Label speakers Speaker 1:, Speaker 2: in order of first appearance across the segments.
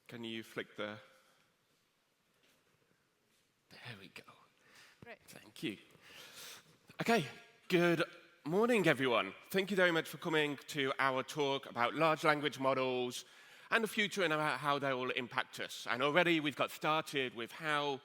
Speaker 1: Can you flick the... There we go.
Speaker 2: Great.
Speaker 1: Thank you. Okay, good morning, everyone. Thank you very much for coming to our talk about large language models and the future and about how they will impact us. And already we've got started with how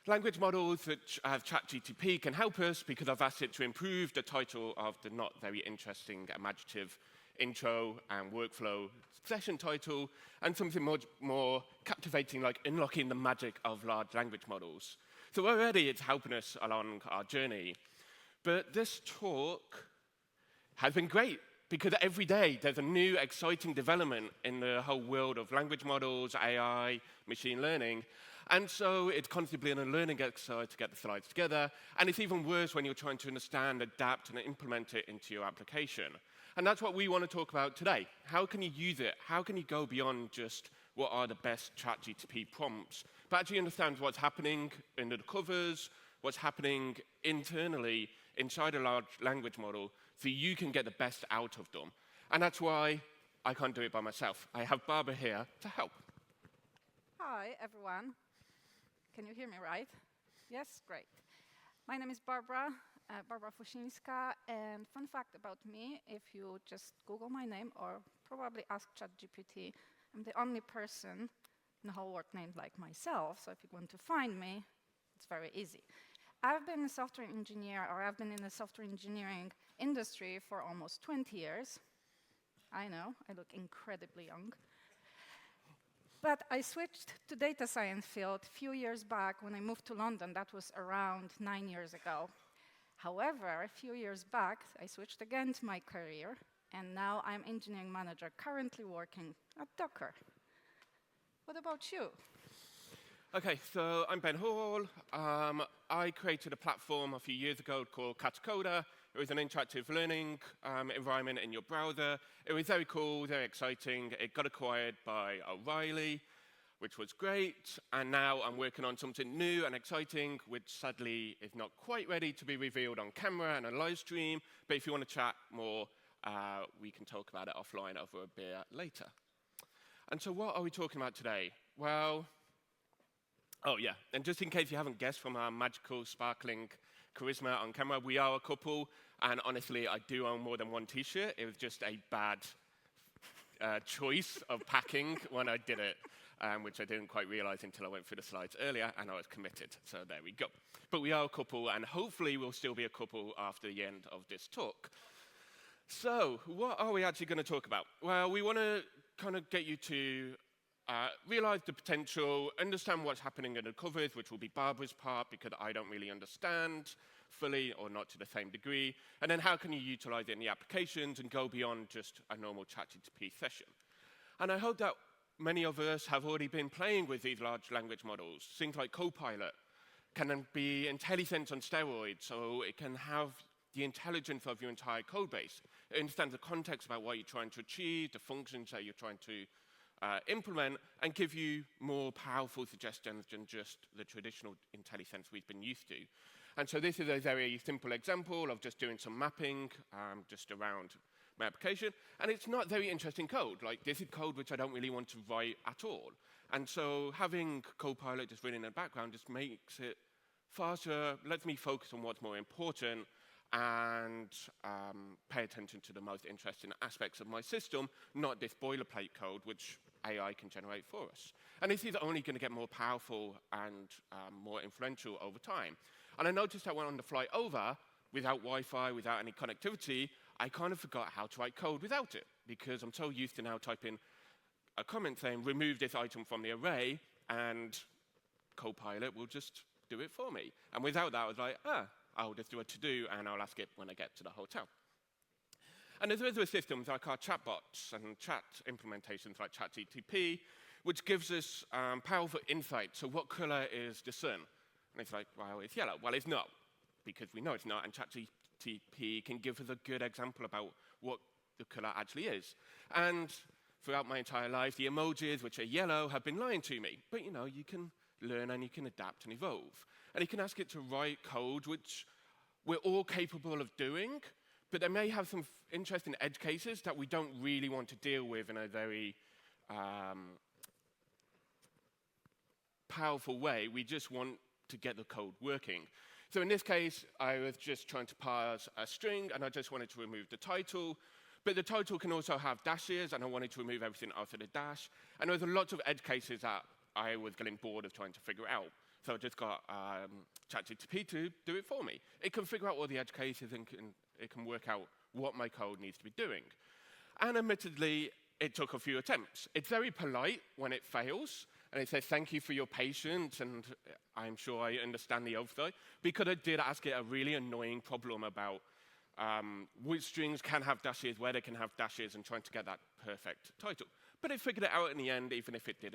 Speaker 1: language models such as ChatGPT can help us because I've asked it to improve the title of the not very interesting, imaginative intro and workflow session title and something much more captivating like unlocking the magic of large language models. So already it's helping us along our journey. But this talk has been great because every day there's a new exciting development in the whole world of language models, AI, machine learning. And so it's constantly a learning exercise to get the slides together. And it's even worse when you're trying to understand, adapt, and implement it into your application. And that's what we want to talk about today. How can you use it? How can you go beyond just what are the best ChatGPT prompts, but actually understand what's happening under the covers, what's happening internally inside a large language model, so you can get the best out of them. And that's why I can't do it by myself. I have Barbara here to help.
Speaker 2: Hi, everyone. Can you hear me right? Yes, great. My name is Barbara Fusinska, and fun fact about me, if you just Google my name or probably ask ChatGPT, I'm the only person in the whole world named like myself, so if you want to find me, it's very easy. I've been a software engineer, or I've been in the software engineering industry for almost 20 years. I know, I look incredibly young. But I switched to data science field a few years back when I moved to London. That was around 9 years ago. However, a few years back, I switched again to my career, and now I'm engineering manager, currently working at Docker. What about you?
Speaker 1: Okay, so I'm Ben Hall. I created a platform a few years ago called Katacoda. It was an interactive learning environment in your browser. It was very cool, very exciting. It got acquired by O'Reilly, which was great. And now I'm working on something new and exciting, which sadly is not quite ready to be revealed on camera and a live stream. But if you want to chat more, we can talk about it offline over a beer later. And so what are we talking about today? Well, oh yeah, and just in case you haven't guessed from our magical, sparkling charisma on camera, we are a couple, and honestly, I do own more than one t-shirt. It was just a bad choice of packing when I did it, which I didn't quite realize until I went through the slides earlier, and I was committed, so there we go. But we are a couple, and hopefully we'll still be a couple after the end of this talk. So, what are we actually going to talk about? Well, we want to kind of get you to realize the potential, understand what's happening under the covers, which will be Barbara's part, because I don't really understand fully or not to the same degree. And then how can you utilize it in the applications and go beyond just a normal ChatGPT session? And I hope that many of us have already been playing with these large language models. Things like Copilot can be IntelliSense on steroids, so it can have the intelligence of your entire code base. It understands the context about what you're trying to achieve, the functions that you're trying to implement, and give you more powerful suggestions than just the traditional IntelliSense we've been used to. And so this is a very simple example of just doing some mapping just around my application. And it's not very interesting code. Like, this is code which I don't really want to write at all. And so having Copilot just running in the background just makes it faster, lets me focus on what's more important, and pay attention to the most interesting aspects of my system, not this boilerplate code which AI can generate for us. And this is only going to get more powerful and more influential over time. And I noticed that when on the flight over, without Wi-Fi, without any connectivity, I kind of forgot how to write code without it, because I'm so used to now typing a comment saying, remove this item from the array, and Copilot will just do it for me. And without that, I was like, I'll just do a to-do, and I'll ask it when I get to the hotel. And there's other systems like our chatbots and chat implementations like ChatGPT, which gives us powerful insight. So what color is the sun? And it's like, well, it's yellow. Well, it's not, because we know it's not, and ChatGPT can give us a good example about what the color actually is. And throughout my entire life, the emojis, which are yellow, have been lying to me. But, you know, you can learn and you can adapt and evolve. And you can ask it to write code, which we're all capable of doing, but they may have some interesting edge cases that we don't really want to deal with in a very powerful way. We just want to get the code working. So in this case, I was just trying to parse a string, and I just wanted to remove the title. But the title can also have dashes, and I wanted to remove everything after the dash. And there was a lot of edge cases that I was getting bored of trying to figure out. So I just got ChatGPT to do it for me. It can figure out all the edge cases, and it can work out what my code needs to be doing. And admittedly, it took a few attempts. It's very polite when it fails, and it says, thank you for your patience, and I'm sure I understand the oversight, because I did ask it a really annoying problem about which strings can have dashes, where they can have dashes, and trying to get that perfect title. But it figured it out in the end, even if it did,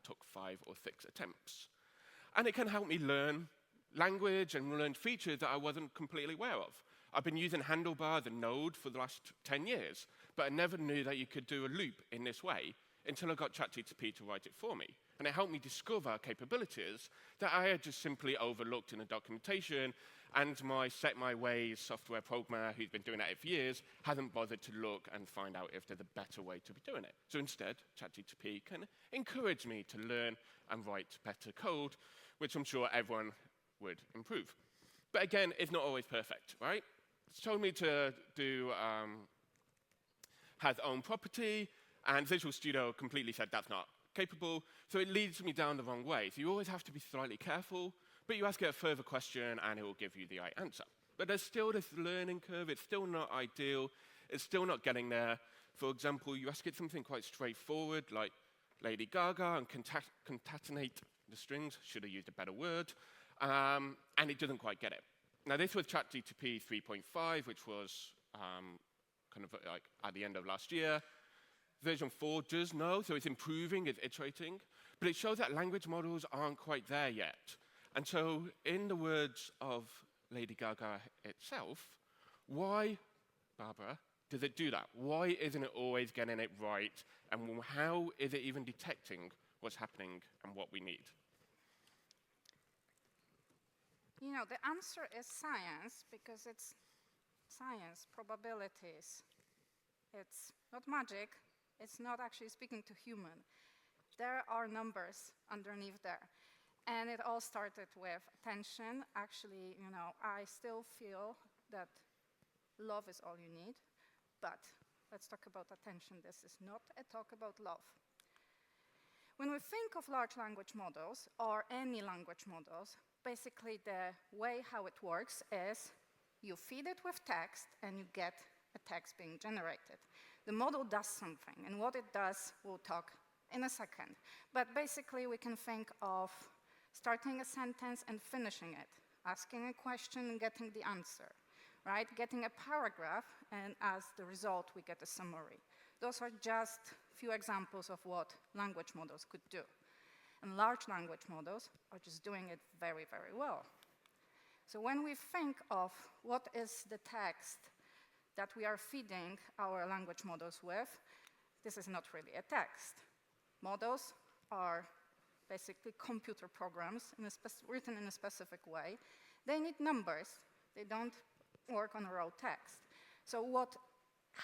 Speaker 1: took 5 or 6 attempts. And it can help me learn language and learn features that I wasn't completely aware of. I've been using handlebars and Node for the last 10 years, but I never knew that you could do a loop in this way until I got ChatGPT to write it for me. And it helped me discover capabilities that I had just simply overlooked in the documentation, and my Set My Ways software programmer, who's been doing that for years, hasn't bothered to look and find out if there's a better way to be doing it. So instead, ChatGPT can encourage me to learn and write better code, which I'm sure everyone would improve. But again, it's not always perfect, right? It's told me to do has own property, and Visual Studio completely said that's not capable, so it leads me down the wrong way. So you always have to be slightly careful, but you ask it a further question, and it will give you the right answer. But there's still this learning curve. It's still not ideal. It's still not getting there. For example, you ask it something quite straightforward, like Lady Gaga, and concatenate the strings. Should have used a better word. And it doesn't quite get it. Now, this was ChatGPT 3.5, which was kind of like at the end of last year. Version 4 does know, so it's improving, it's iterating. But it shows that language models aren't quite there yet. And so, in the words of Lady Gaga itself, why, Barbara, does it do that? Why isn't it always getting it right? And how is it even detecting what's happening and what we need?
Speaker 2: You know, the answer is science, because it's science, probabilities. It's not magic. It's not actually speaking to human. There are numbers underneath there. And it all started with attention. Actually, you know, I still feel that love is all you need. But let's talk about attention. This is not a talk about love. When we think of large language models, or any language models, basically the way how it works is you feed it with text, and you get a text being generated. The model does something, and what it does, we'll talk in a second. But basically, we can think of starting a sentence and finishing it, asking a question and getting the answer, right? Getting a paragraph, and as the result, we get a summary. Those are just few examples of what language models could do. And large language models are just doing it very, very well. So when we think of what is the text that we are feeding our language models with, this is not really a text. Models are basically computer programs written in a specific way. They need numbers. They don't work on raw text. So what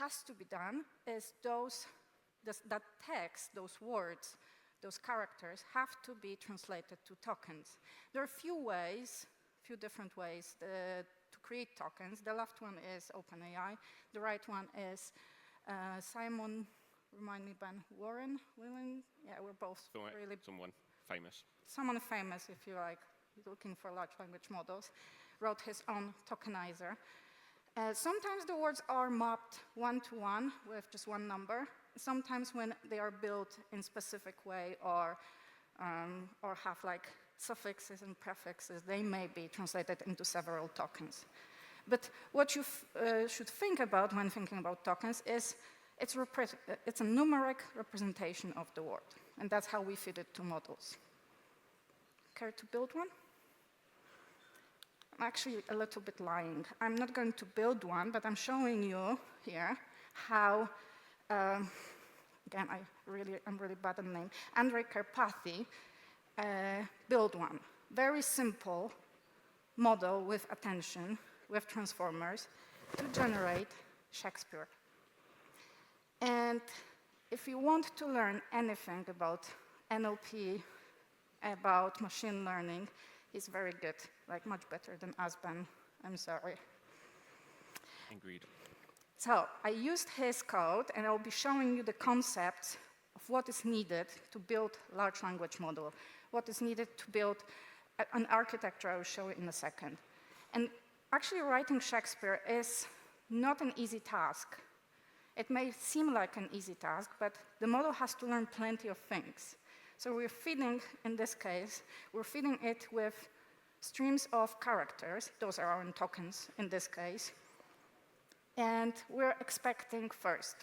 Speaker 2: has to be done is that text, those words, those characters have to be translated to tokens. There are few different ways to create tokens. The left one is OpenAI. The right one is Simon, remind me, Ben Warren, Willen? Yeah, we're both really...
Speaker 1: Someone famous.
Speaker 2: Someone famous, if you like, looking for large language models, wrote his own tokenizer. Sometimes the words are mapped one-to-one with just one number. Sometimes when they are built in specific way or have like suffixes and prefixes, they may be translated into several tokens. But what you should think about when thinking about tokens is it's a numeric representation of the word, and that's how we feed it to models. Care to build one? I'm actually a little bit lying. I'm not going to build one, but I'm showing you here how, again, I'm really bad at the name, Andrei Karpathy built one. Very simple model with attention, with transformers, to generate Shakespeare. And if you want to learn anything about NLP about machine learning. He's very good, like much better than us, Ben. I'm sorry.
Speaker 1: Agreed.
Speaker 2: So I used his code, and I'll be showing you the concepts of what is needed to build a large language model, what is needed to build an architecture. I will show you in a second. And actually, writing Shakespeare is not an easy task. It may seem like an easy task, but the model has to learn plenty of things. So we're feeding, in this case, we're feeding it with streams of characters. Those are our own tokens in this case. And we're expecting first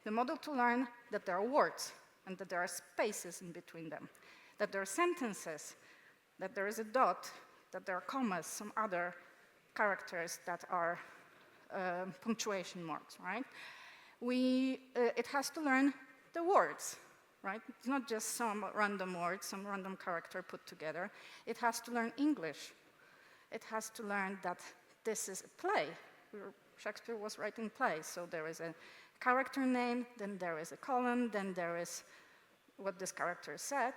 Speaker 2: the model to learn that there are words and that there are spaces in between them, that there are sentences, that there is a dot, that there are commas, some other characters that are punctuation marks, right? It has to learn the words, right? It's not just some random words, some random character put together. It has to learn English. It has to learn that this is a play. Shakespeare was writing plays, so there is a character name, then there is a colon, then there is what this character said,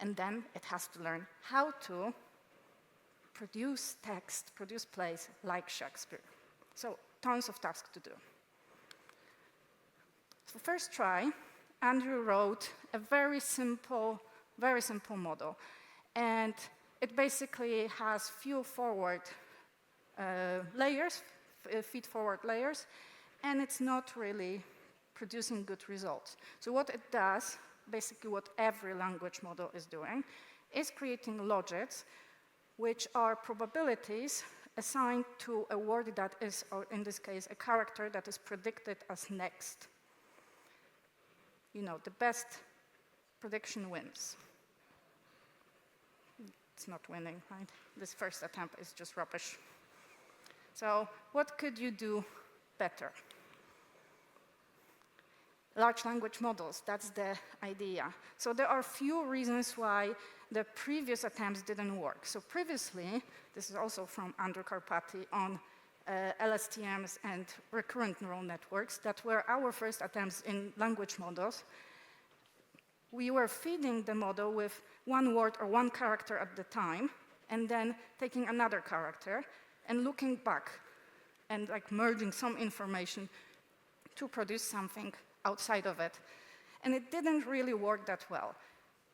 Speaker 2: and then it has to learn how to produce text, produce plays like Shakespeare. So tons of tasks to do. So first try, Andrew wrote a very simple model. And it basically has feed-forward layers, and it's not really producing good results. So what it does, basically what every language model is doing, is creating logics, which are probabilities assigned to a word that is, or in this case, a character that is predicted as next. You know, the best prediction wins. It's not winning, right? This first attempt is just rubbish. So what could you do better? Large language models, that's the idea. So there are few reasons why the previous attempts didn't work. So previously, this is also from Andrew Karpathy on LSTMs and recurrent neural networks that were our first attempts in language models. We were feeding the model with one word or one character at the time, and then taking another character and looking back and like merging some information to produce something outside of it. And it didn't really work that well.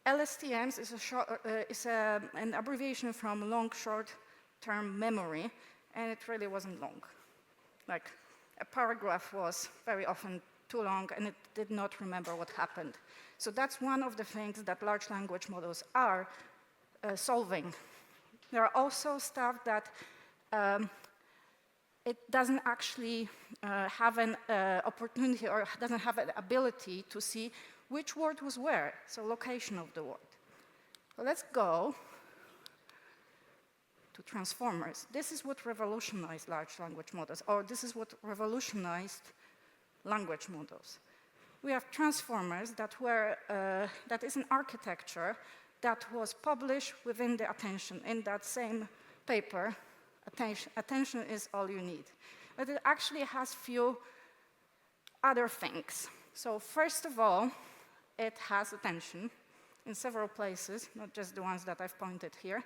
Speaker 2: LSTMs is an abbreviation from long short-term memory, and it really wasn't long. Like, a paragraph was very often too long, and it did not remember what happened. So that's one of the things that large language models are solving. There are also stuff that it doesn't actually have an opportunity or doesn't have an ability to see which word was where, so location of the word. So let's go to transformers. This is what revolutionized large language models, or this is what revolutionized language models. We have transformers that is an architecture that was published within the attention in that same paper. Attention is all you need. But it actually has few other things. So first of all, it has attention in several places, not just the ones that I've pointed here.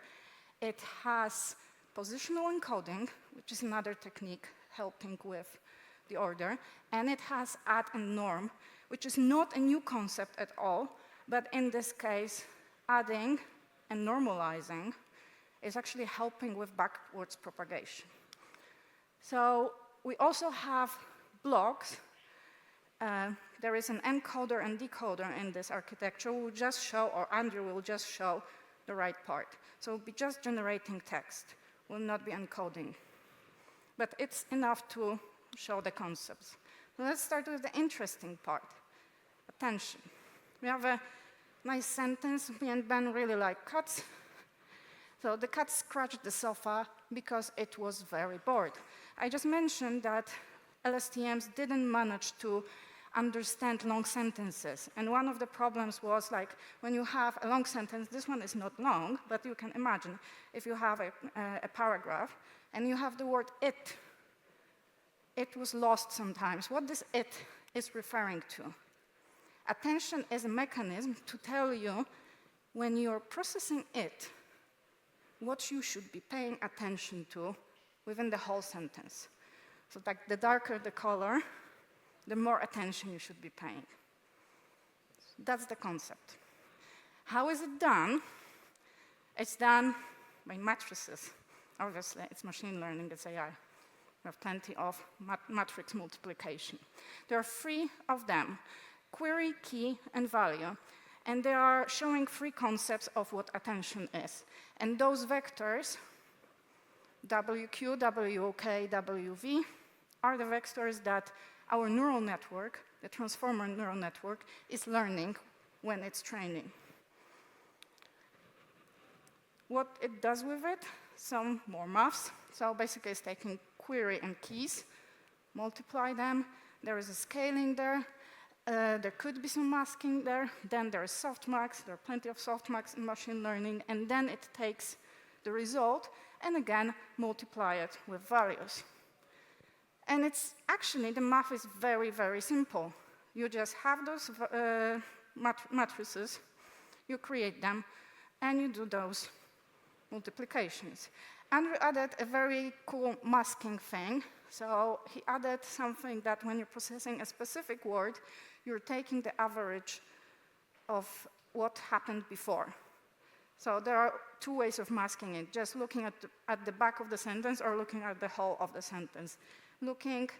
Speaker 2: It has positional encoding, which is another technique helping with the order. And it has add and norm, which is not a new concept at all, but in this case, adding and normalizing is actually helping with backwards propagation. So we also have blocks. There is an encoder and decoder in this architecture. We'll just show, or Andrew will just show the right part. So we'll be just generating text, will not be encoding. But it's enough to show the concepts. So let's start with the interesting part, attention. We have a nice sentence. Me and Ben really like cats. So the cat scratched the sofa because it was very bored. I just mentioned that LSTMs didn't manage to understand long sentences. And one of the problems was like when you have a long sentence, this one is not long, but you can imagine if you have a paragraph and you have the word it was lost sometimes. What this it is referring to? Attention is a mechanism to tell you
Speaker 3: when you're processing it, what you should be paying attention to within the whole sentence. So like the darker the color, the more attention you should be paying. That's the concept. How is it done? It's done by matrices. Obviously, it's machine learning, it's AI. We have plenty of matrix multiplication. There are 3 of them: query, key, and value. And they are showing 3 concepts of what attention is. And those vectors, WQ, WK, WV, are the vectors that our neural network, the transformer neural network, is learning when it's training. What it does with it, some more maths. So basically it's taking query and keys, multiply them. There is a scaling there. There could be some masking there. Then there is softmax. There are plenty of softmax in machine learning. And then it takes the result and again multiply it with values. And it's actually, the math is very, very simple. You just have those matrices, you create them, and you do those multiplications. Andrew added a very cool masking thing. So he added something that when you're processing a specific word, you're taking the average of what happened before. So there are 2 ways of masking it, just looking at the back of the sentence or looking at the whole of the sentence. Looking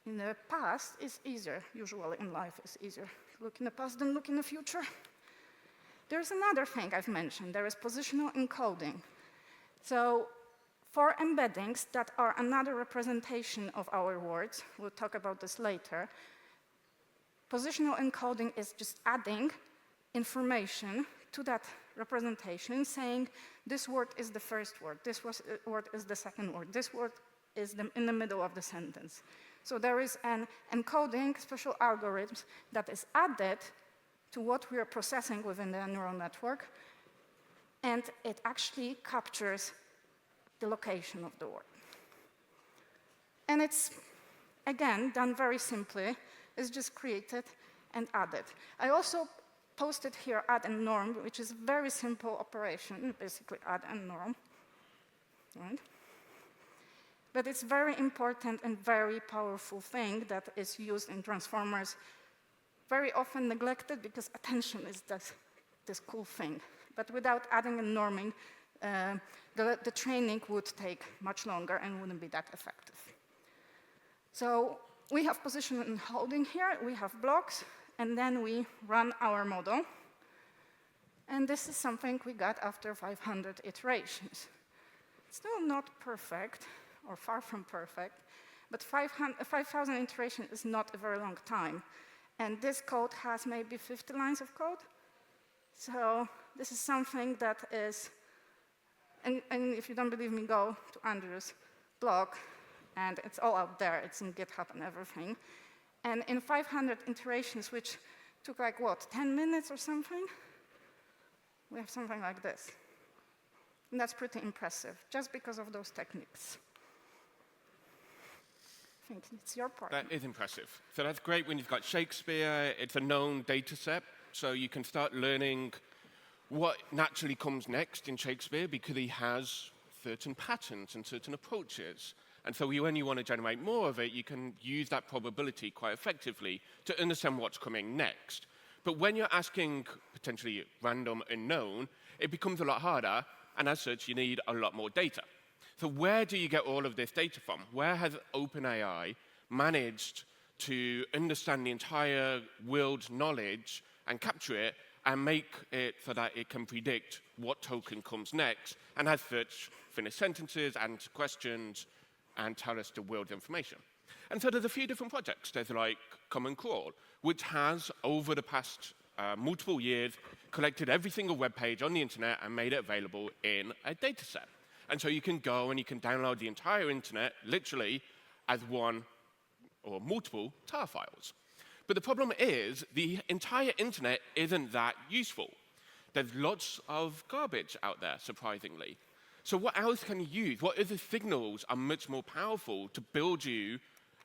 Speaker 3: in the past is easier, usually in life is easier. Look in the past than look in the future. There's another thing I've mentioned, there is positional encoding. So for embeddings that are another representation of our words, we'll talk about this later, positional encoding is just adding information to that representation, saying this word is the first word, this word is the second word, this word is in the middle of the sentence. So there is an encoding, special algorithms that is added to what we are processing within the neural network, and it actually captures the location of the word. And it's, again, done very simply. It's just created and added. I also posted here add and norm, which is a very simple operation, basically add and norm. Right? But it's very important and very powerful thing that is used in transformers, very often neglected because attention is this cool thing. But without adding and norming, the training would take much longer and wouldn't be that effective. So we have position and holding here, we have blocks, and then we run our model. And this is something we got after 500 iterations. Still not perfect, or far from perfect, but 5,000 iterations is not a very long time. And this code has maybe 50 lines of code. So this is something that is, and if you don't believe me, go to Andrew's blog, and it's all out there. It's in GitHub and everything. And in 500 iterations, which took like, what, 10 minutes or something, we have something like this. And that's pretty impressive, just because of those techniques. I think it's your part.
Speaker 1: That is impressive. So that's great when you've got Shakespeare. It's a known data set, so you can start learning what naturally comes next in Shakespeare because he has certain patterns and certain approaches. And so when you want to generate more of it, you can use that probability quite effectively to understand what's coming next. But when you're asking potentially random unknown, it becomes a lot harder, and as such, you need a lot more data. So where do you get all of this data from? Where has OpenAI managed to understand the entire world's knowledge and capture it and make it so that it can predict what token comes next, and as such, finish sentences, answer questions, and tell us the world's information? And so there's a few different projects. There's like Common Crawl, which has, over the past multiple years, collected every single web page on the internet and made it available in a data set. And so you can go and you can download the entire internet, literally, as one or multiple tar files. But the problem is, the entire internet isn't that useful. There's lots of garbage out there, surprisingly. So what else can you use? What other signals are much more powerful to build you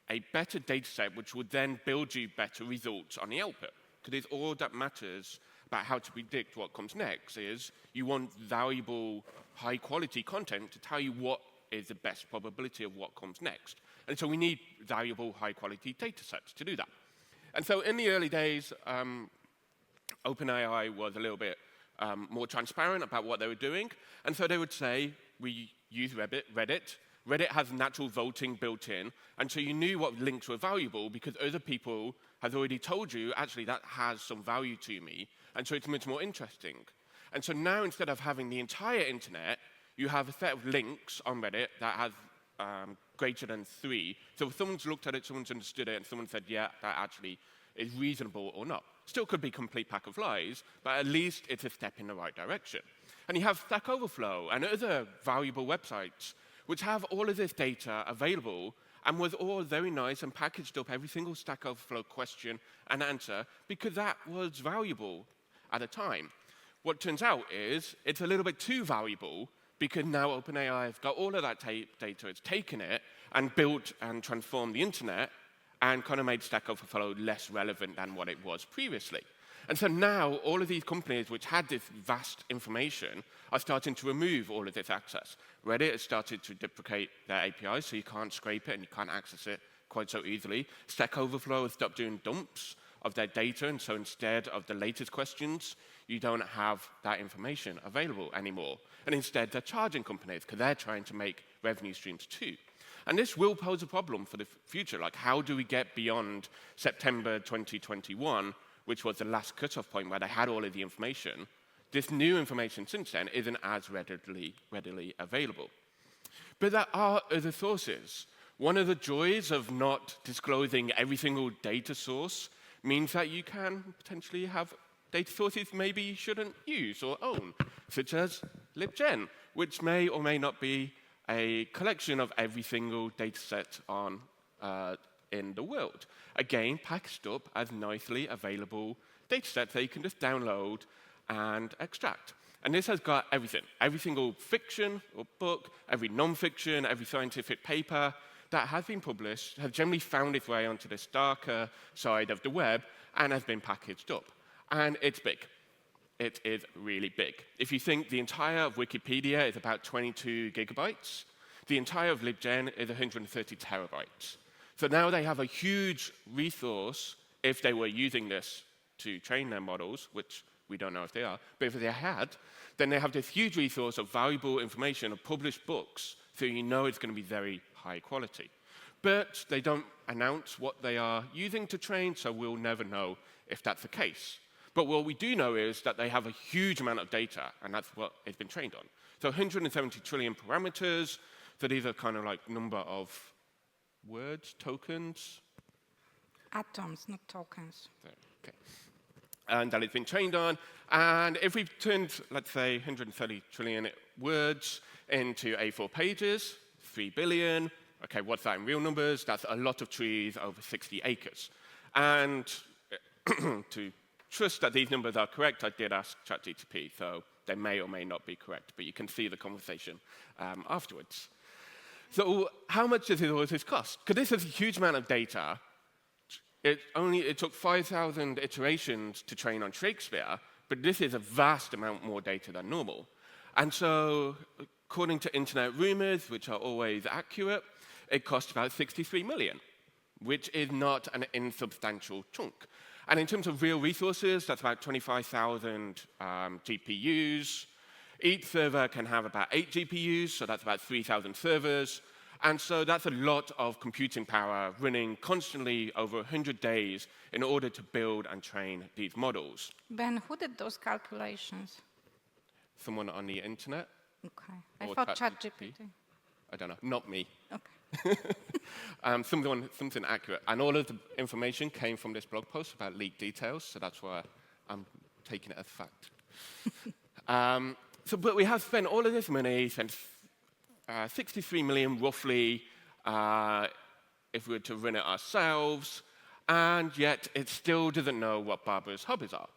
Speaker 1: a better data set, which would then build you better results on the output? Because it's all that matters about how to predict what comes next is you want valuable, high-quality content to tell you what is the best probability of what comes next. And so we need valuable, high-quality data sets to do that. And so in the early days, OpenAI was a little bit more transparent about what they were doing. And so they would say, we use Reddit. Reddit has natural voting built in. And so you knew what links were valuable because other people had already told you, actually, that has some value to me. And so it's much more interesting. And so now, instead of having the entire internet, you have a set of links on Reddit that has greater than 3. So if someone's looked at it, someone's understood it, and someone said, yeah, that actually is reasonable or not. Still could be a complete pack of lies, but at least it's a step in the right direction. And you have Stack Overflow and other valuable websites which have all of this data available and was all very nice and packaged up every single Stack Overflow question and answer because that was valuable at the time. What turns out is it's a little bit too valuable because now OpenAI has got all of that data, it's taken it and built and transformed the internet and kind of made Stack Overflow less relevant than what it was previously. And so now all of these companies which had this vast information are starting to remove all of this access. Reddit has started to deprecate their APIs, so you can't scrape it and you can't access it quite so easily. Stack Overflow has stopped doing dumps of their data, and so instead of the latest questions, you don't have that information available anymore. And instead, they're charging companies because they're trying to make revenue streams too. And this will pose a problem for the future. Like, how do we get beyond September 2021, which was the last cutoff point where they had all of the information? This new information since then isn't as readily available. But there are other sources. One of the joys of not disclosing every single data source means that you can potentially have data sources maybe you shouldn't use or own, such as LibGen, which may or may not be a collection of every single data set in the world. Again, packaged up as nicely available data sets that you can just download and extract. And this has got everything. Every single fiction or book, every non-fiction, every scientific paper that has been published has generally found its way onto this darker side of the web and has been packaged up. And it's big. It is really big. If you think the entire of Wikipedia is about 22 gigabytes, the entire of LibGen is 130 terabytes. So now they have a huge resource if they were using this to train their models, which we don't know if they are, but if they had, then they have this huge resource of valuable information of published books, so you know it's going to be very high quality. But they don't announce what they are using to train, so we'll never know if that's the case. But what we do know is that they have a huge amount of data, and that's what it's been trained on. So 170 trillion parameters, so these are kind of like number of words, tokens.
Speaker 3: Atoms, not tokens.
Speaker 1: Okay. And that it's been trained on. And if we turned, let's say, 130 trillion words into A4 pages, 3 billion. Okay, what's that in real numbers? That's a lot of trees over 60 acres. And to trust that these numbers are correct, I did ask ChatGPT, so they may or may not be correct, but you can see the conversation afterwards. So how much does all this cost? Because this is a huge amount of data. It took 5,000 iterations to train on Shakespeare, but this is a vast amount more data than normal. And so, according to internet rumors, which are always accurate, it cost about 63 million, which is not an insubstantial chunk. And in terms of real resources, that's about 25,000 GPUs. Each server can have about 8 GPUs, so that's about 3,000 servers. And so that's a lot of computing power running constantly over 100 days in order to build and train these models.
Speaker 3: Ben, who did those calculations?
Speaker 1: Someone on the internet?
Speaker 3: Okay. I
Speaker 1: Or
Speaker 3: thought
Speaker 1: ChatGPT?
Speaker 3: ChatGPT.
Speaker 1: I don't know, not me.
Speaker 3: Okay.
Speaker 1: Something accurate. And all of the information came from this blog post about leaked details, so that's why I'm taking it as fact. But we have spent all of this money, since 63 million roughly, if we were to run it ourselves, and yet it still doesn't know what Barbara's hobbies are.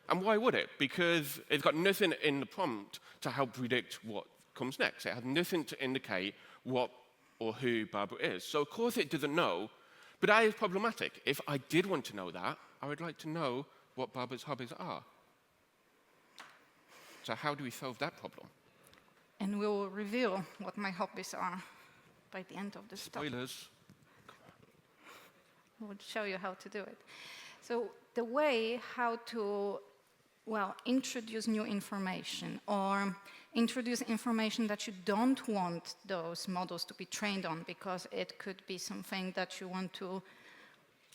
Speaker 1: And why would it? Because it's got nothing in the prompt to help predict what comes next. It has nothing to indicate what or who Barbara is. So of course it doesn't know, but that is problematic. If I did want to know that, I would like to know what Barbara's hobbies are. So how do we solve that problem?
Speaker 3: And we will reveal what my hobbies are by the end of this talk.
Speaker 1: Spoilers.
Speaker 3: We'll show you how to do it. So the way how to, well, introduce new information or introduce information that you don't want those models to be trained on because it could be something that you want to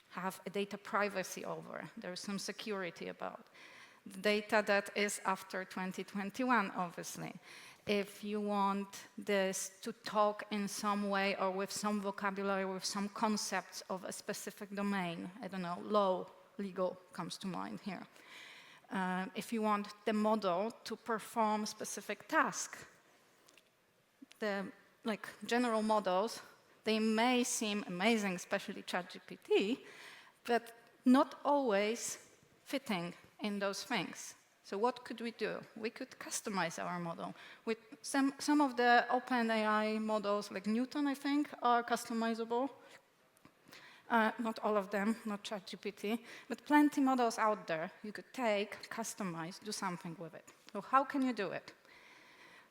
Speaker 3: have a data privacy over. There's some security about data that is after 2021, obviously. If you want this to talk in some way or with some vocabulary, with some concepts of a specific domain, I don't know, law, legal comes to mind here. If you want the model to perform specific task, the general models, they may seem amazing, especially ChatGPT, but not always fitting in those things. So what could we do? We could customize our model. With some of the OpenAI models, like Newton, I think, are customizable. Not all of them, not ChatGPT, but plenty models out there you could take, customize, do something with it. So how can you do it?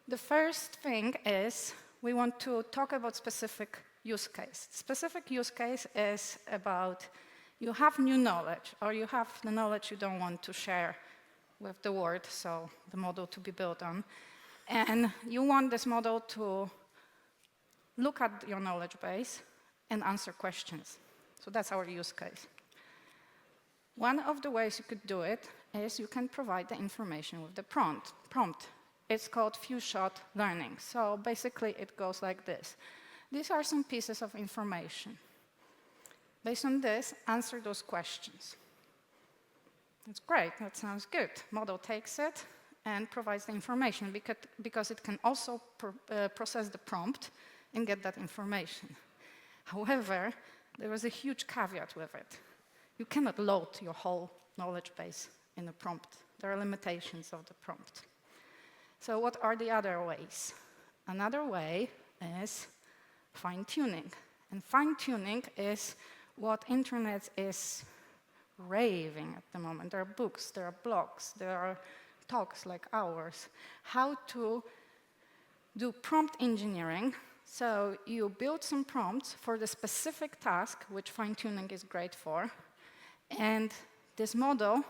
Speaker 3: The first thing is we want to talk about specific use case. Specific use case is about you have new knowledge, or you have the knowledge you don't want to share with the world, so the model to be built on. And you want this model to look at your knowledge base and answer questions. So that's our use case. One of the ways you could do it is you can provide the information with the prompt. It's called few-shot learning. So basically, it goes like this. These are some pieces of information. Based on this, answer those questions. That's great, that sounds good. Model takes it and provides the information because it can also process the prompt and get that information. However, there is a huge caveat with it. You cannot load your whole knowledge base in a prompt. There are limitations of the prompt. So what are the other ways? Another way is fine-tuning. And fine-tuning is what internet is raving at the moment. There are books, there are blogs, there are talks like ours. How to do prompt engineering. So you build some prompts for the specific task, which fine-tuning is great for, and this model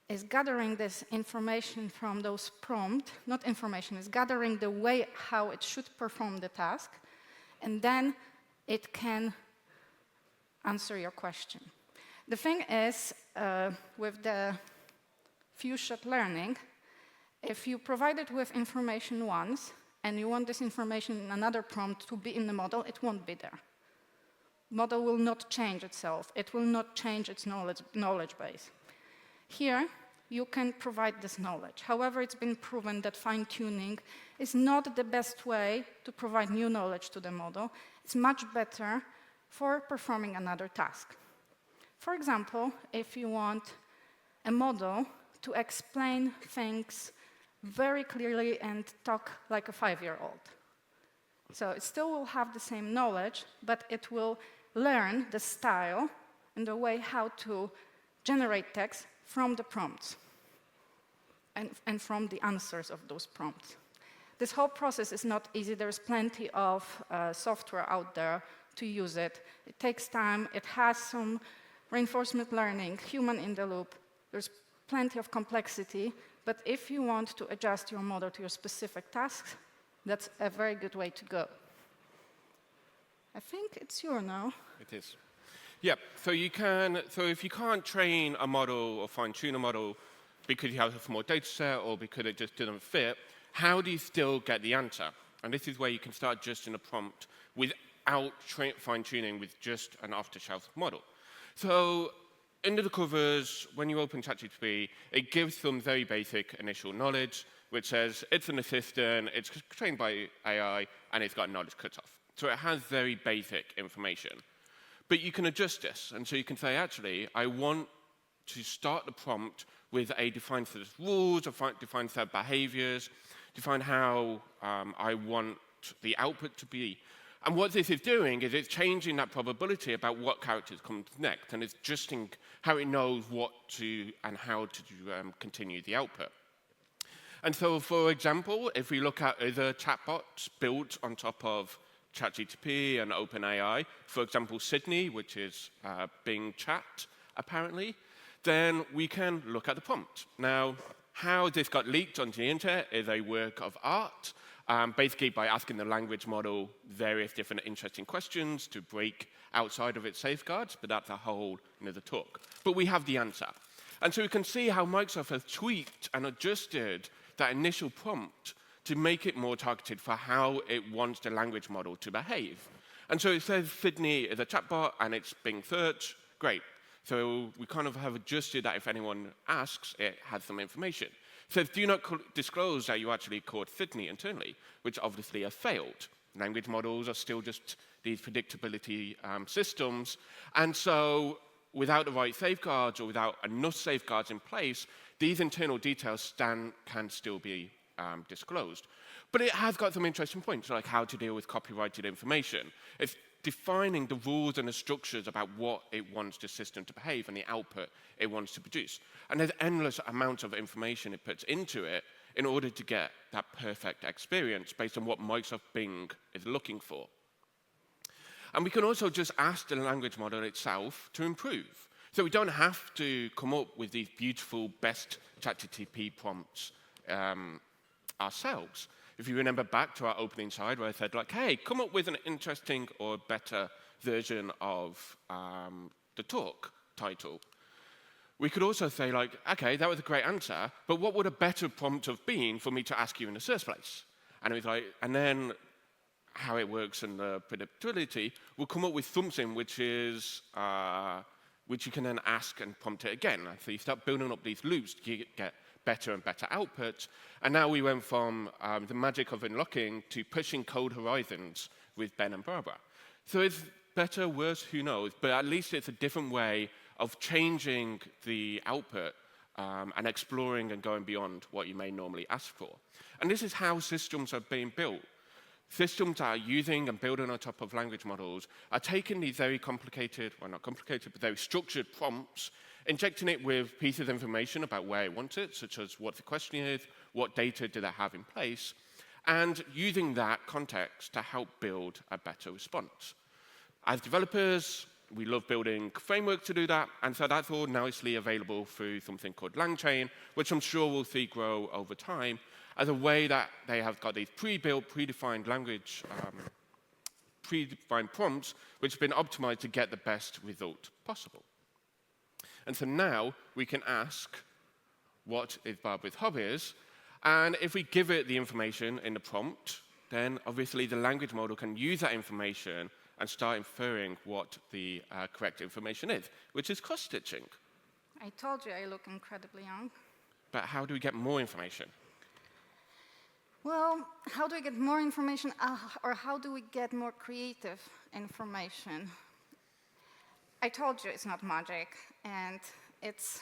Speaker 3: is gathering this information from those prompts, not information, it's gathering the way how it should perform the task, and then it can answer your question. The thing is, with the few-shot learning, if you provide it with information once, and you want this information in another prompt to be in the model, it won't be there. Model will not change itself. It will not change its knowledge base. Here, you can provide this knowledge. However, it's been proven that fine-tuning is not the best way to provide new knowledge to the model. It's much better for performing another task. For example, if you want a model to explain things very clearly and talk like a 5-year-old. So it still will have the same knowledge, but it will learn the style and the way how to generate text from the prompts and from the answers of those prompts. This whole process is not easy. There's plenty of software out there to use it. It takes time. It has some reinforcement learning, human in the loop. There's plenty of complexity. But if you want to adjust your model to your specific tasks, that's a very good way to go. I think it's your now.
Speaker 1: It is. Yeah, so if you can't train a model or fine-tune a model because you have a small data set or because it just didn't fit, how do you still get the answer? And this is where you can start adjusting a prompt without fine-tuning with just an off-the-shelf model. So under the covers, when you open ChatGPT, it gives some very basic initial knowledge, which says it's an assistant, it's trained by AI, and it's got knowledge cutoff. So it has very basic information. But you can adjust this, and so you can say, actually, I want to start the prompt with a defined set of rules, a defined set of behaviors, define how I want the output to be. And what this is doing is it's changing that probability about what characters come next, and it's adjusting how it knows what to and how to continue the output. And so, for example, if we look at other chatbots built on top of ChatGPT and OpenAI, for example, Sydney, which is Bing Chat, apparently, then we can look at the prompt. Now, how this got leaked onto the internet is a work of art, basically by asking the language model various different interesting questions to break outside of its safeguards, but that's a whole another talk. But we have the answer. And so we can see how Microsoft has tweaked and adjusted that initial prompt to make it more targeted for how it wants the language model to behave. And so it says Sydney is a chatbot and it's Bing search. Great. So we kind of have adjusted that if anyone asks, it has some information. It says, do not disclose that you actually called Sydney internally, which obviously has failed. Language models are still just these predictability systems. And so without the right safeguards or without enough safeguards in place, these internal details can still be disclosed. But it has got some interesting points, like how to deal with copyrighted information. It's defining the rules and the structures about what it wants the system to behave and the output it wants to produce. And there's endless amounts of information it puts into it in order to get that perfect experience based on what Microsoft Bing is looking for. And we can also just ask the language model itself to improve. So we don't have to come up with these beautiful best ChatGPT prompts ourselves. If you remember back to our opening slide where I said, like, hey, come up with an interesting or better version of the talk title. We could also say, like, okay, that was a great answer, but what would a better prompt have been for me to ask you in the first place? And it was like, and then how it works and the predictability will come up with something which is which you can then ask and prompt it again. So you start building up these loops to get better and better output. And now we went from the magic of unlocking to pushing code horizons with Ben and Barbara. So it's better, worse, who knows, but at least it's a different way of changing the output and exploring and going beyond what you may normally ask for. And this is how systems are being built. Systems that are using and building on top of language models are taking these very complicated, well, not complicated, but very structured prompts, injecting it with pieces of information about where it wants it, such as what the question is, what data do they have in place, and using that context to help build a better response. As developers, we love building frameworks to do that, and so that's all nicely available through something called LangChain, which I'm sure we'll see grow over time, as a way that they have got these pre-built, predefined language, predefined prompts, which have been optimized to get the best result possible. And so now we can ask, what is Barbara's hobbies? And if we give it the information in the prompt, then obviously the language model can use that information and start inferring what the correct information is, which is cross-stitching.
Speaker 3: I told you I look incredibly young.
Speaker 1: But how do we get more information?
Speaker 3: Well, how do we get more information, or how do we get more creative information? I told you it's not magic, and it's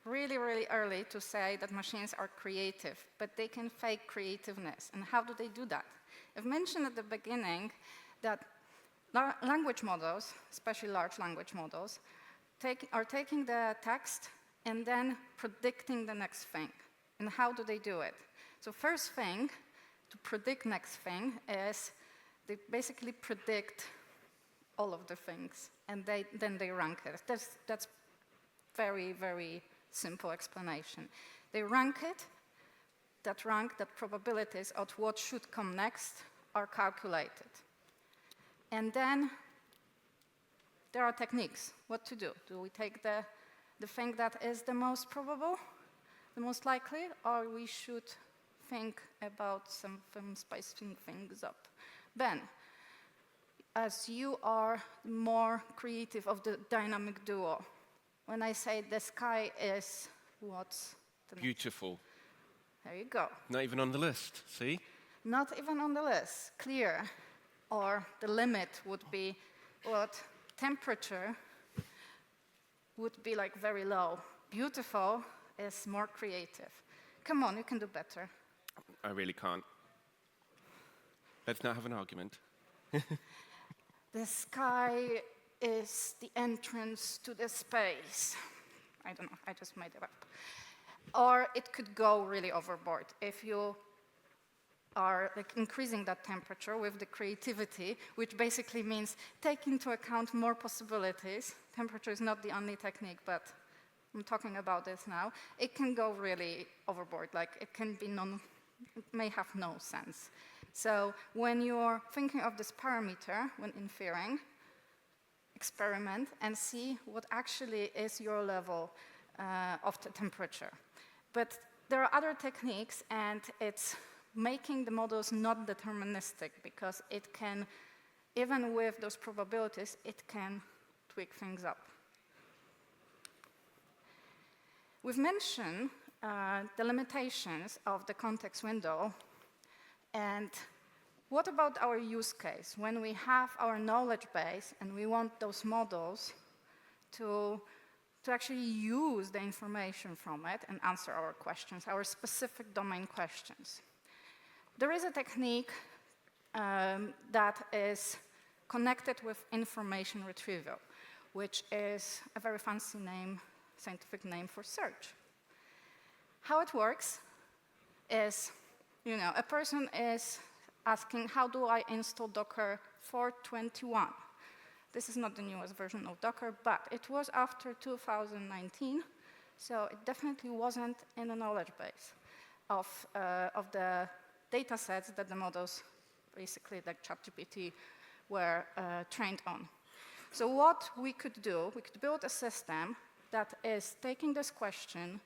Speaker 3: really, really early to say that machines are creative, but they can fake creativeness. And how do they do that? I've mentioned at the beginning that language models, especially large language models, are taking the text and then predicting the next thing. And how do they do it? So first thing, to predict next thing, is they basically predict all of the things, and then they rank it. That's very, very simple explanation. They rank it, that probabilities of what should come next are calculated. And then there are techniques, what to do. Do we take the thing that is the most probable, the most likely, or we should think about something spicing things up? Ben, as you are more creative of the dynamic duo, when I say the sky is what's the
Speaker 1: Beautiful.
Speaker 3: There you go.
Speaker 1: Not even on the list, see?
Speaker 3: Not even on the list, clear. Or the limit would be what temperature would be like very low. Beautiful is more creative. Come on, you can do better.
Speaker 1: I really can't. Let's not have an argument.
Speaker 3: The sky is the entrance to the space. I don't know, I just made it up. Or it could go really overboard. If you are increasing that temperature with the creativity, which basically means take into account more possibilities. Temperature is not the only technique, but I'm talking about this now. It can go really overboard. Like it may have no sense. So when you're thinking of this parameter when inferring, experiment and see what actually is your level of the temperature. But there are other techniques, and it's making the models not deterministic, because it can, even with those probabilities, it can tweak things up. We've mentioned the limitations of the context window, and what about our use case? When we have our knowledge base and we want those models to actually use the information from it and answer our questions, our specific domain questions. There is a technique that is connected with information retrieval, which is a very fancy name, scientific name for search. How it works is, a person is asking, how do I install Docker 4.21? This is not the newest version of Docker, but it was after 2019, so it definitely wasn't in the knowledge base of the data sets that the models, basically like ChatGPT, were trained on. So what we could do, we could build a system that is taking this question,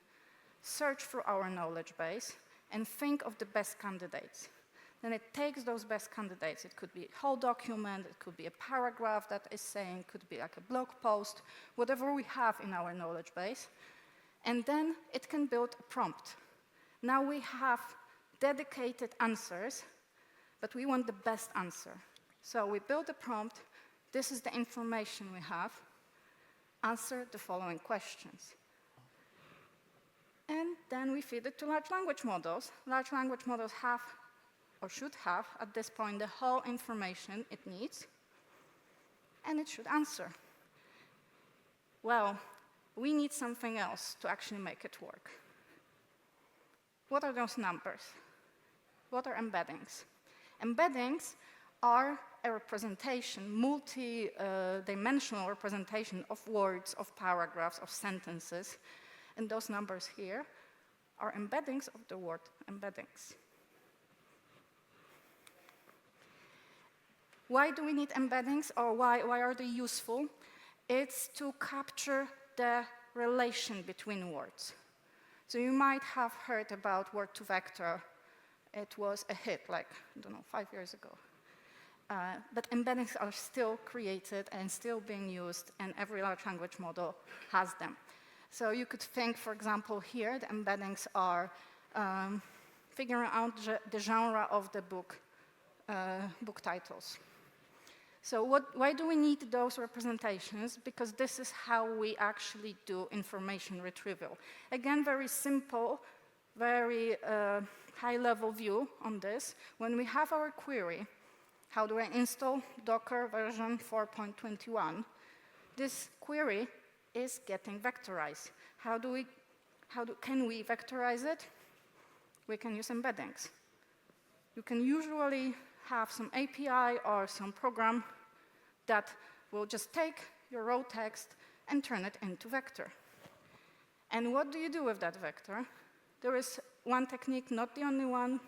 Speaker 3: search through our knowledge base, and think of the best candidates. Then it takes those best candidates. It could be a whole document, it could be a paragraph that is saying, it could be like a blog post, whatever we have in our knowledge base. And then it can build a prompt. Now we have dedicated answers, but we want the best answer. So we build a prompt. This is the information we have. Answer the following questions. And then we feed it to large language models. Large language models have, or should have, at this point, the whole information it needs, and it should answer. Well, we need something else to actually make it work. What are those numbers? What are embeddings? Embeddings are a representation, multi-dimensional representation of words, of paragraphs, of sentences, and those numbers here are embeddings of the word embeddings. Why do we need embeddings, or why are they useful? It's to capture the relation between words. So you might have heard about word-to-vector. It was a hit, like, 5 years ago. But embeddings are still created and still being used, and every large language model has them. So you could think, for example, here, the embeddings are figuring out the genre of the book titles. So why do we need those representations? Because this is how we actually do information retrieval. Again, very simple, very high-level view on this. When we have our query, how do I install Docker version 4.21? This query is getting vectorized. Can we vectorize it? We can use embeddings. You can usually have some API or some program that will just take your raw text and turn it into vector. And what do you do with that vector? There is one technique, not the only one,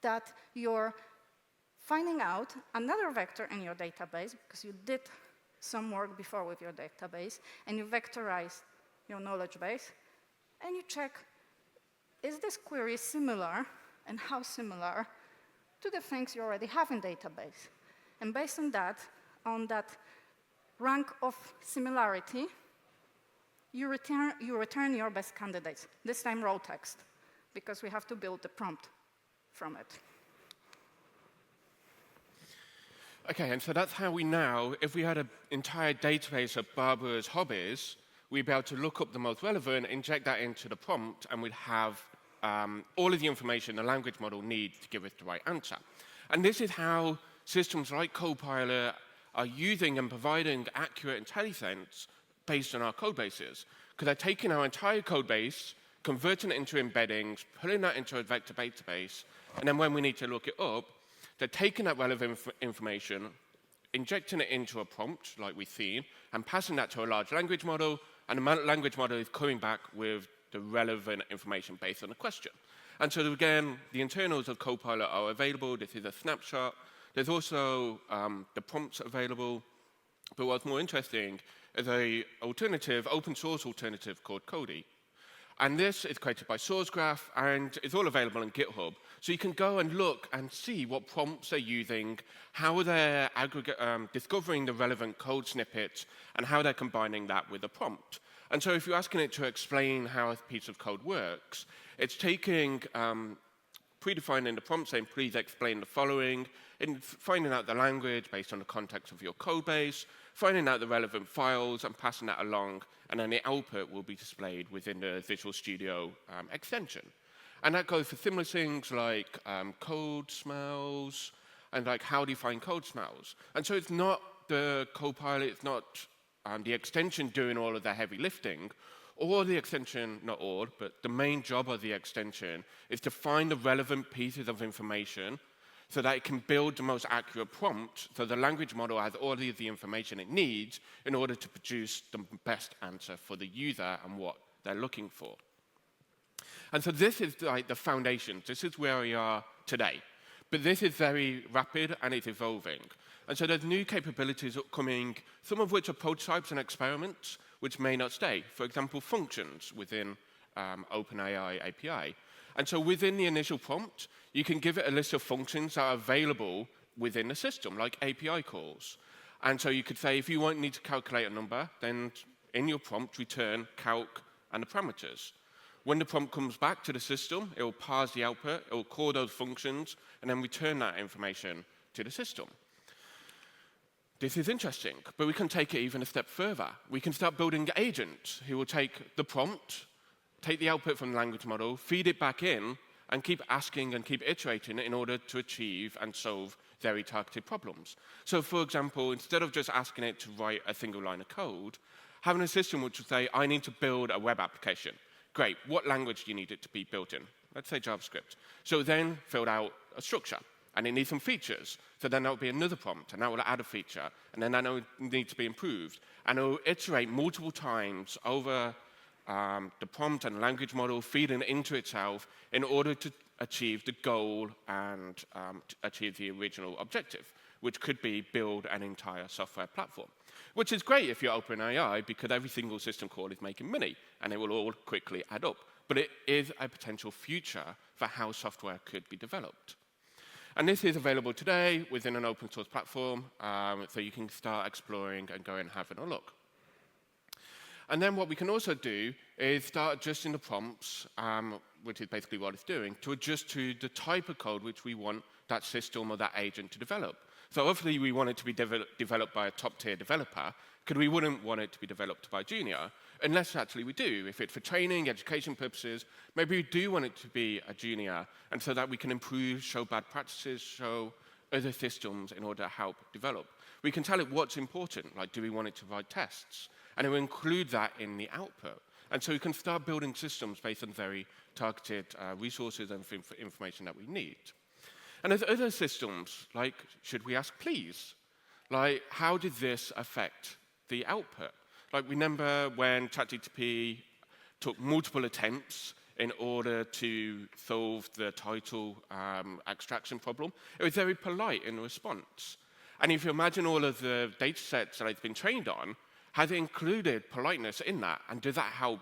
Speaker 3: that you're finding out another vector in your database, because you did some work before with your database, and you vectorize your knowledge base, and you check, is this query similar, and how similar, to the things you already have in database. And based on that rank of similarity, you return your best candidates, this time raw text, because we have to build the prompt from it.
Speaker 1: Okay, and so that's how we now, if we had an entire database of Barbara's hobbies, we'd be able to look up the most relevant, inject that into the prompt, and we'd have all of the information the language model needs to give us the right answer. And this is how systems like Copilot are using and providing accurate intelligence based on our code bases. Because they're taking our entire code base, converting it into embeddings, putting that into a vector database, and then when we need to look it up, they're taking that relevant information, injecting it into a prompt, like we've seen, and passing that to a large language model, and the language model is coming back with the relevant information based on the question. And so again, the internals of Copilot are available. This is a snapshot. There's also the prompts available. But what's more interesting is an alternative, open source alternative called Cody. And this is created by SourceGraph, and it's all available on GitHub. So you can go and look and see what prompts they're using, how they're discovering the relevant code snippets, and how they're combining that with a prompt. And so if you're asking it to explain how a piece of code works, it's taking, predefining the prompt, saying, please explain the following, and finding out the language based on the context of your code base, finding out the relevant files and passing that along, and then the output will be displayed within the Visual Studio extension. And that goes for similar things like code smells, and like how do you find code smells. And so it's not the Copilot, it's not the extension doing all of the heavy lifting, or the extension, not all, but the main job of the extension is to find the relevant pieces of information so that it can build the most accurate prompt, so the language model has all of the information it needs in order to produce the best answer for the user and what they're looking for. And so this is like the foundation. This is where we are today. But this is very rapid and it's evolving. And so there's new capabilities upcoming, some of which are prototypes and experiments, which may not stay. For example, functions within OpenAI API. And so within the initial prompt, you can give it a list of functions that are available within the system, like API calls. And so you could say, if you need to calculate a number, then in your prompt, return calc and the parameters. When the prompt comes back to the system, it will parse the output, it will call those functions, and then return that information to the system. This is interesting, but we can take it even a step further. We can start building agents who will take the prompt, take the output from the language model, feed it back in, and keep asking and keep iterating in order to achieve and solve very targeted problems. So for example, instead of just asking it to write a single line of code, having a system which will say, I need to build a web application. Great, what language do you need it to be built in? Let's say JavaScript. So then filled out a structure, and it needs some features. So then that will be another prompt, and that will add a feature, and then that will need to be improved. And it will iterate multiple times over the prompt and language model, feeding into itself in order to achieve the goal and to achieve the original objective, which could be build an entire software platform. Which is great if you're OpenAI, because every single system call is making money, and it will all quickly add up. But it is a potential future for how software could be developed. And this is available today within an open source platform, so you can start exploring and go and having a look. And then what we can also do is start adjusting the prompts, which is basically what it's doing, to adjust to the type of code which we want that system or that agent to develop. So obviously we want it to be developed by a top-tier developer, because we wouldn't want it to be developed by a junior, unless actually we do. If it's for training, education purposes, maybe we do want it to be a junior, and so that we can improve, show bad practices, show other systems in order to help develop. We can tell it what's important, like do we want it to write tests? And it will include that in the output. And so we can start building systems based on very targeted resources and information that we need. And there's other systems, like should we ask please? Like how did this affect the output? Like remember when ChatGPT took multiple attempts in order to solve the title extraction problem? It was very polite in response. And if you imagine all of the data sets that it's been trained on, has it included politeness in that? And does that help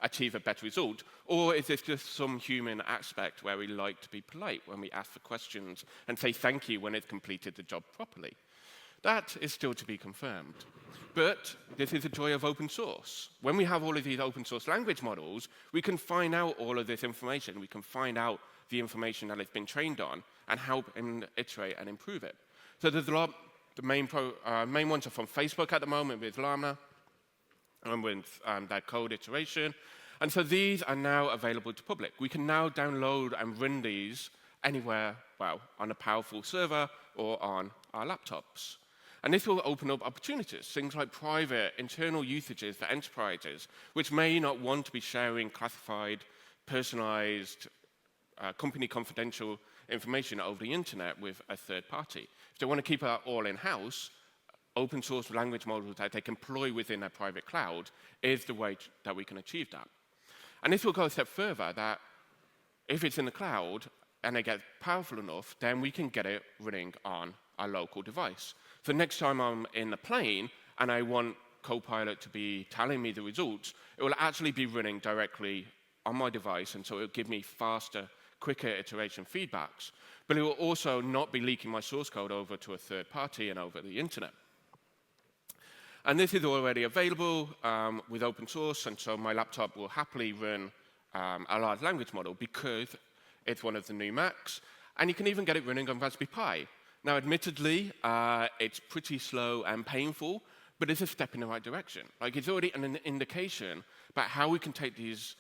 Speaker 1: achieve a better result? Or is this just some human aspect where we like to be polite when we ask for questions and say thank you when it's completed the job properly? That is still to be confirmed. But this is the joy of open source. When we have all of these open source language models, we can find out all of this information. We can find out the information that it's been trained on and help and iterate and improve it. So there's a lot. The main ones are from Facebook at the moment with Llama and with their code iteration. And so these are now available to public. We can now download and run these anywhere, well, on a powerful server or on our laptops. And this will open up opportunities, things like private, internal usages for enterprises, which may not want to be sharing classified, personalized, company confidential information over the internet with a third party. If they want to keep that all in-house, open source language models that they can deploy within their private cloud is the way that we can achieve that. And this will go a step further, that if it's in the cloud and it gets powerful enough, then we can get it running on a local device. So next time I'm in the plane and I want Copilot to be telling me the results, it will actually be running directly on my device, and so it will give me faster, quicker iteration feedbacks. But it will also not be leaking my source code over to a third party and over the internet. And this is already available with open source, and so my laptop will happily run a large language model because it's one of the new Macs, and you can even get it running on Raspberry Pi. Now, admittedly, it's pretty slow and painful, but it's a step in the right direction. Like, it's already an indication about how we can take these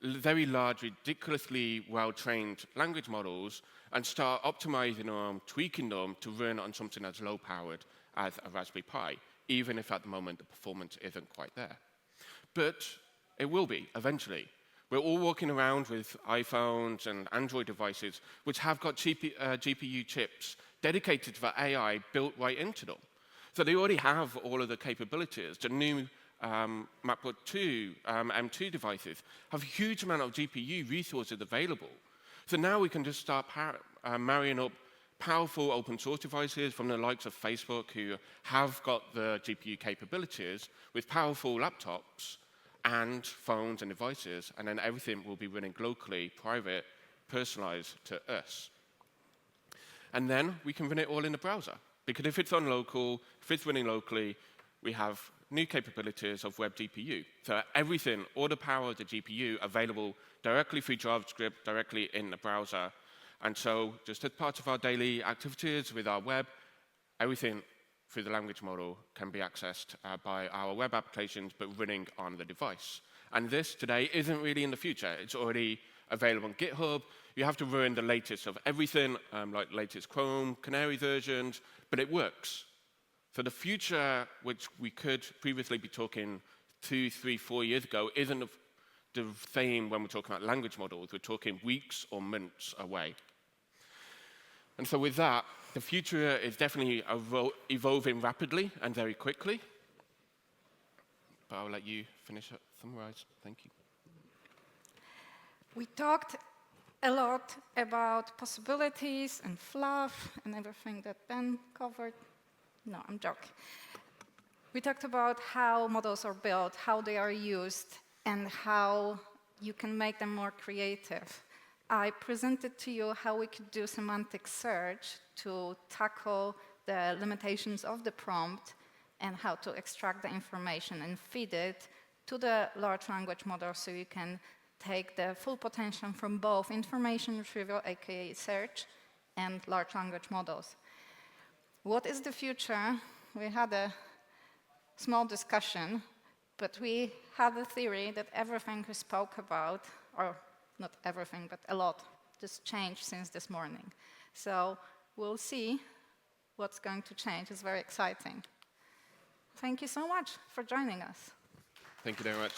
Speaker 1: very large, ridiculously well-trained language models and start optimizing them, tweaking them to run on something as low-powered as a Raspberry Pi, even if at the moment the performance isn't quite there. But it will be, eventually. We're all walking around with iPhones and Android devices which have got GPU chips dedicated for AI built right into them. So they already have all of the capabilities. The new MacBook 2, M2 devices have a huge amount of GPU resources available. So now we can just start marrying up powerful open source devices from the likes of Facebook, who have got the GPU capabilities, with powerful laptops and phones and devices, and then everything will be running locally, private, personalized to us. And then we can run it all in the browser. Because if it's on local, if it's running locally, we have new capabilities of web GPU. So everything, all the power of the GPU available directly through JavaScript, directly in the browser. And so just as part of our daily activities with our web, everything through the language model can be accessed by our web applications, but running on the device. And this today isn't really in the future. It's already available on GitHub. You have to run the latest of everything, like latest Chrome, Canary versions, but it works. So the future, which we could previously be talking 2, 3, 4 years ago, isn't the same when we're talking about language models. We're talking weeks or months away. And so with that, the future is definitely evolving rapidly and very quickly. But I'll let you finish up, summarize. Thank you.
Speaker 3: We talked a lot about possibilities and fluff and everything that Ben covered. No, I'm joking. We talked about how models are built, how they are used, and how you can make them more creative. I presented to you how we could do semantic search to tackle the limitations of the prompt and how to extract the information and feed it to the large language model so you can take the full potential from both information retrieval, aka search, and large language models. What is the future? We had a small discussion, but we had a theory that everything we spoke about, or not everything, but a lot, just changed since this morning. So we'll see what's going to change. It's very exciting. Thank you so much for joining us.
Speaker 1: Thank you very much.